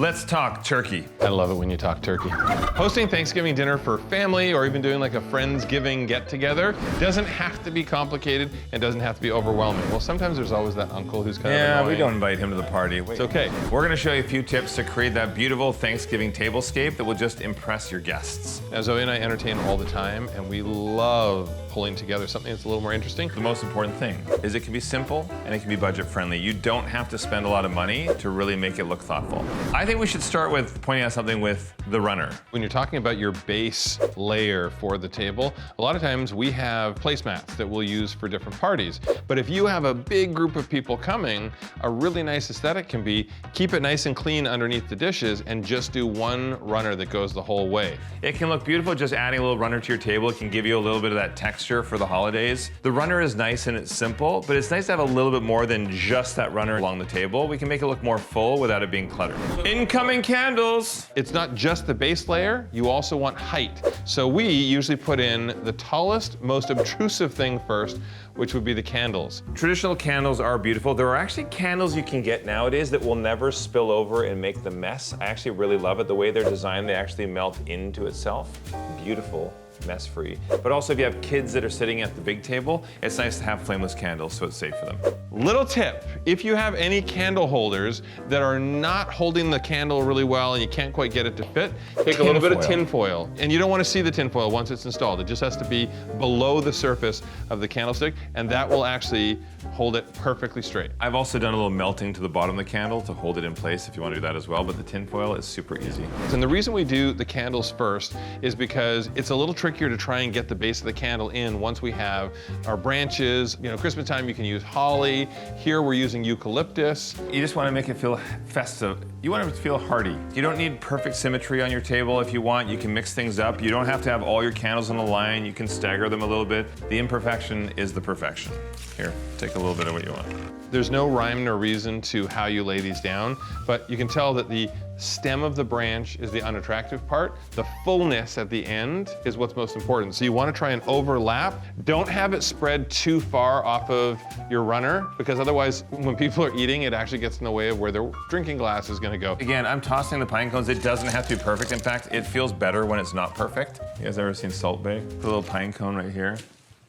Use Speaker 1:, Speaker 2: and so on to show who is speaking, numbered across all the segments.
Speaker 1: Let's talk turkey.
Speaker 2: I love it when you talk turkey. Hosting Thanksgiving dinner for family or even doing like a Friendsgiving get-together doesn't have to be complicated and doesn't have to be overwhelming. Well, sometimes there's always that uncle who's kind of annoying.
Speaker 1: We don't invite him to the party. Wait. It's okay. We're gonna show you a few tips to create that beautiful Thanksgiving tablescape that will just impress your guests.
Speaker 2: Now, Zoe and I entertain all the time, and we love pulling together something that's a little more interesting.
Speaker 1: The most important thing is it can be simple and it can be budget friendly. You don't have to spend a lot of money to really make it look thoughtful. I think we should start with pointing out something with the runner.
Speaker 2: When you're talking about your base layer for the table, a lot of times we have placemats that we'll use for different parties. But if you have a big group of people coming, a really nice aesthetic can be keep it nice and clean underneath the dishes and just do one runner that goes the whole way.
Speaker 1: It can look beautiful just adding a little runner to your table. It can give you a little bit of that texture for the holidays. The runner is nice and it's simple, but it's nice to have a little bit more than just that runner along the table. We can make it look more full without it being cluttered. Incoming candles.
Speaker 2: It's not just the base layer, you also want height. So we usually put in the tallest, most obtrusive thing first, which would be the candles.
Speaker 1: Traditional candles are beautiful. There are actually candles you can get nowadays that will never spill over and make the mess. I actually really love it. The way they're designed, they actually melt into itself. Beautiful. Mess-free. But also if you have kids that are sitting at the big table, it's nice to have flameless candles so it's safe for them.
Speaker 2: Little tip, if you have any candle holders that are not holding the candle really well and you can't quite get it to fit, take a little bit of tin foil. And you don't want to see the tin foil once it's installed. It just has to be below the surface of the candlestick, and that will actually hold it perfectly straight.
Speaker 1: I've also done a little melting to the bottom of the candle to hold it in place if you want to do that as well, but the tin foil is super easy.
Speaker 2: And the reason we do the candles first is because it's a little trickier to try and get the base of the candle in once we have our branches. You know, Christmas time you can use holly. Here we're using eucalyptus.
Speaker 1: You just want to make it feel festive. You want it to feel hearty. You don't need perfect symmetry on your table. If you want, you can mix things up. You don't have to have all your candles on a line. You can stagger them a little bit. The imperfection is the perfection. Here, take a little bit of what you want.
Speaker 2: There's no rhyme nor reason to how you lay these down, but you can tell that the stem of the branch is the unattractive part. The fullness at the end is what's most important. So you want to try and overlap. Don't have it spread too far off of your runner, because otherwise when people are eating, it actually gets in the way of where their drinking glass is going to go.
Speaker 1: Again, I'm tossing the pine cones. It doesn't have to be perfect. In fact, it feels better when it's not perfect. You guys ever seen Salt Bae? Put a little pine cone right here.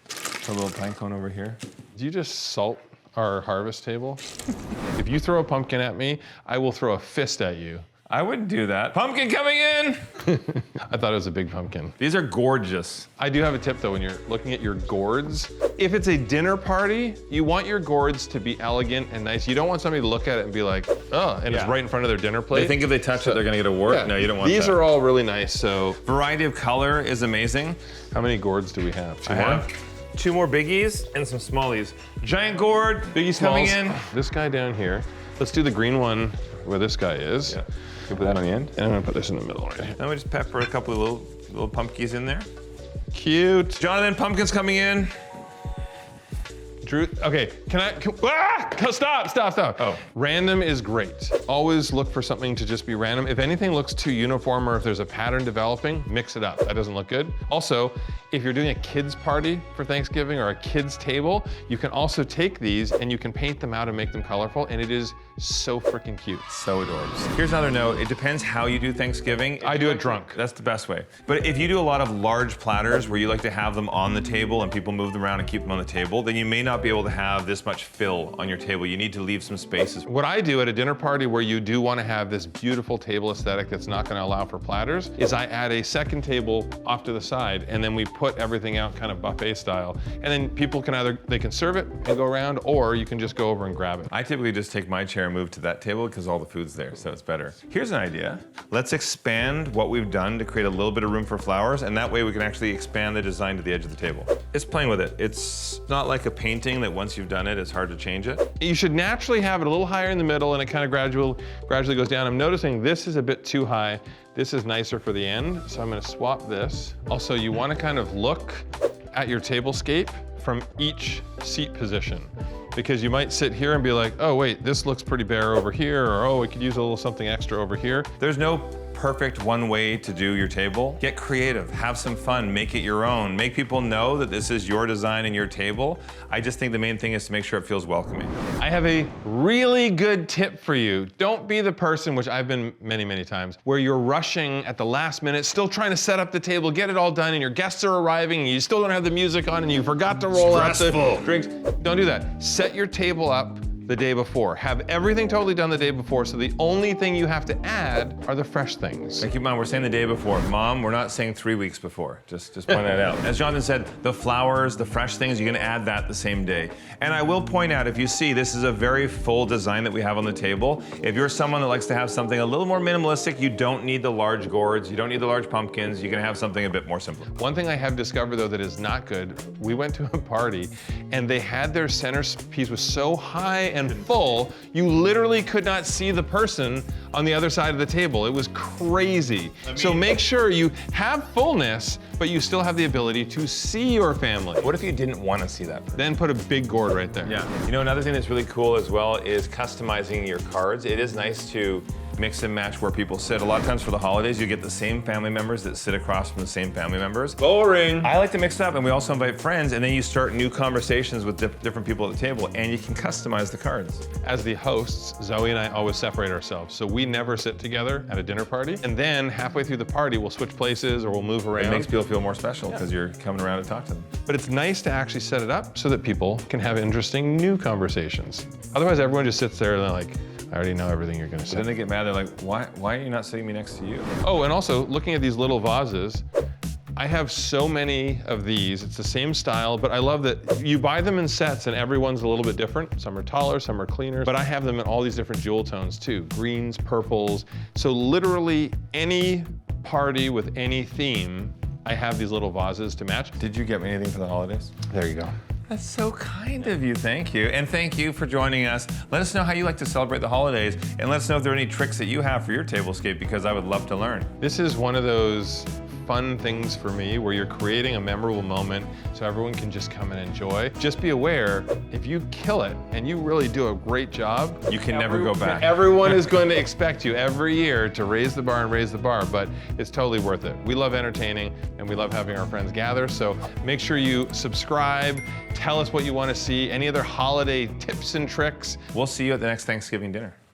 Speaker 1: Put a little pine cone over here.
Speaker 2: Do you just salt our harvest table? If you throw a pumpkin at me, I will throw a fist at you.
Speaker 1: I wouldn't do that. Pumpkin coming in!
Speaker 2: I thought it was a big pumpkin.
Speaker 1: These are gorgeous.
Speaker 2: I do have a tip though when you're looking at your gourds. If it's a dinner party, you want your gourds to be elegant and nice. You don't want somebody to look at it and be like, oh, and it's right in front of their dinner plate.
Speaker 1: They think if they touch it, they're gonna get a wart.
Speaker 2: Yeah.
Speaker 1: No, you don't want that.
Speaker 2: These are all really nice, so.
Speaker 1: Variety of color is amazing.
Speaker 2: How many gourds do we have? Two
Speaker 1: I
Speaker 2: more?
Speaker 1: have 2 more biggies and some smallies. Giant gourd,
Speaker 2: Biggie
Speaker 1: coming
Speaker 2: smalls.
Speaker 1: in.
Speaker 2: This guy down here. Let's do the green one where this guy is.
Speaker 1: Yeah. You put that on the end?
Speaker 2: And I'm gonna put this in the middle right here.
Speaker 1: Then we just pepper a couple of little pumpkins in there.
Speaker 2: Cute.
Speaker 1: Jonathan, pumpkins coming in.
Speaker 2: Drew, okay, stop.
Speaker 1: Oh.
Speaker 2: Random is great. Always look for something to just be random. If anything looks too uniform or if there's a pattern developing, mix it up. That doesn't look good. Also, if you're doing a kids party for Thanksgiving or a kids table, you can also take these and you can paint them out and make them colorful, and it is so freaking cute.
Speaker 1: So adorbs. Here's another note. It depends how you do Thanksgiving.
Speaker 2: I do it drunk.
Speaker 1: That's the best way. But if you do a lot of large platters where you like to have them on the table and people move them around and keep them on the table, then you may not be able to have this much fill on your table. You need to leave some spaces.
Speaker 2: What I do at a dinner party where you do want to have this beautiful table aesthetic that's not going to allow for platters is I add a second table off to the side, and then we put everything out kind of buffet style. And then people can they can serve it and go around, or you can just go over and grab it.
Speaker 1: I typically just take my chair and move to that table because all the food's there, so it's better. Here's an idea. Let's expand what we've done to create a little bit of room for flowers, and that way we can actually expand the design to the edge of the table. It's playing with it. It's not like a painting that once you've done it, it's hard to change it.
Speaker 2: You should naturally have it a little higher in the middle, and it kind of gradually goes down. I'm noticing this is a bit too high. This is nicer for the end, so I'm gonna swap this. Also, you wanna kind of look at your tablescape from each seat position, because you might sit here and be like, oh wait, this looks pretty bare over here, or oh, we could use a little something extra over here.
Speaker 1: There's no perfect one way to do your table. Get creative, have some fun, make it your own. Make people know that this is your design and your table. I just think the main thing is to make sure it feels welcoming.
Speaker 2: I have a really good tip for you. Don't be the person, which I've been many, many times, where you're rushing at the last minute, still trying to set up the table, get it all done, and your guests are arriving, and you still don't have the music on, and you forgot to roll out the drinks. Don't do that. Set your table up the day before. Have everything totally done the day before, so the only thing you have to add are the fresh things.
Speaker 1: Keep in mind, we're saying the day before. Mom, we're not saying 3 weeks before. Just point that out. As Jonathan said, the flowers, the fresh things, you're gonna add that the same day. And I will point out, if you see, this is a very full design that we have on the table. If you're someone that likes to have something a little more minimalistic, you don't need the large gourds, you don't need the large pumpkins, you can have something a bit more simple.
Speaker 2: One thing I have discovered though that is not good, we went to a party and they had their centerpiece was so high and full, you literally could not see the person on the other side of the table. It was crazy. So make sure you have fullness, but you still have the ability to see your family.
Speaker 1: What if you didn't want to see that person?
Speaker 2: Then put a big gourd right there.
Speaker 1: Yeah. You know, another thing that's really cool as well is customizing your cards. It is nice to mix and match where people sit. A lot of times for the holidays, you get the same family members that sit across from the same family members.
Speaker 2: Boring.
Speaker 1: I like to mix it up, and we also invite friends, and then you start new conversations with different people at the table, and you can customize the cards.
Speaker 2: As the hosts, Zoe and I always separate ourselves, so we never sit together at a dinner party. And then halfway through the party, we'll switch places or we'll move around.
Speaker 1: It makes people feel more special because you're coming around to talk to them.
Speaker 2: But it's nice to actually set it up so that people can have interesting new conversations. Otherwise, everyone just sits there and they're like, I already know everything you're gonna say.
Speaker 1: Then they get mad, they're like, why are you not sitting me next to you?
Speaker 2: Oh, and also, looking at these little vases, I have so many of these. It's the same style, but I love that you buy them in sets and everyone's a little bit different. Some are taller, some are cleaner, but I have them in all these different jewel tones too. Greens, purples. So literally any party with any theme, I have these little vases to match.
Speaker 1: Did you get me anything for the holidays?
Speaker 2: There you go.
Speaker 1: That's so kind of you, thank you. And thank you for joining us. Let us know how you like to celebrate the holidays, and let us know if there are any tricks that you have for your tablescape, because I would love to learn.
Speaker 2: This is one of those fun things for me where you're creating a memorable moment so everyone can just come and enjoy. Just be aware, if you kill it and you really do a great job,
Speaker 1: you can never go back.
Speaker 2: Everyone is going to expect you every year to raise the bar and raise the bar, but it's totally worth it. We love entertaining and we love having our friends gather, so make sure you subscribe, tell us what you want to see, any other holiday tips and tricks.
Speaker 1: We'll see you at the next Thanksgiving dinner.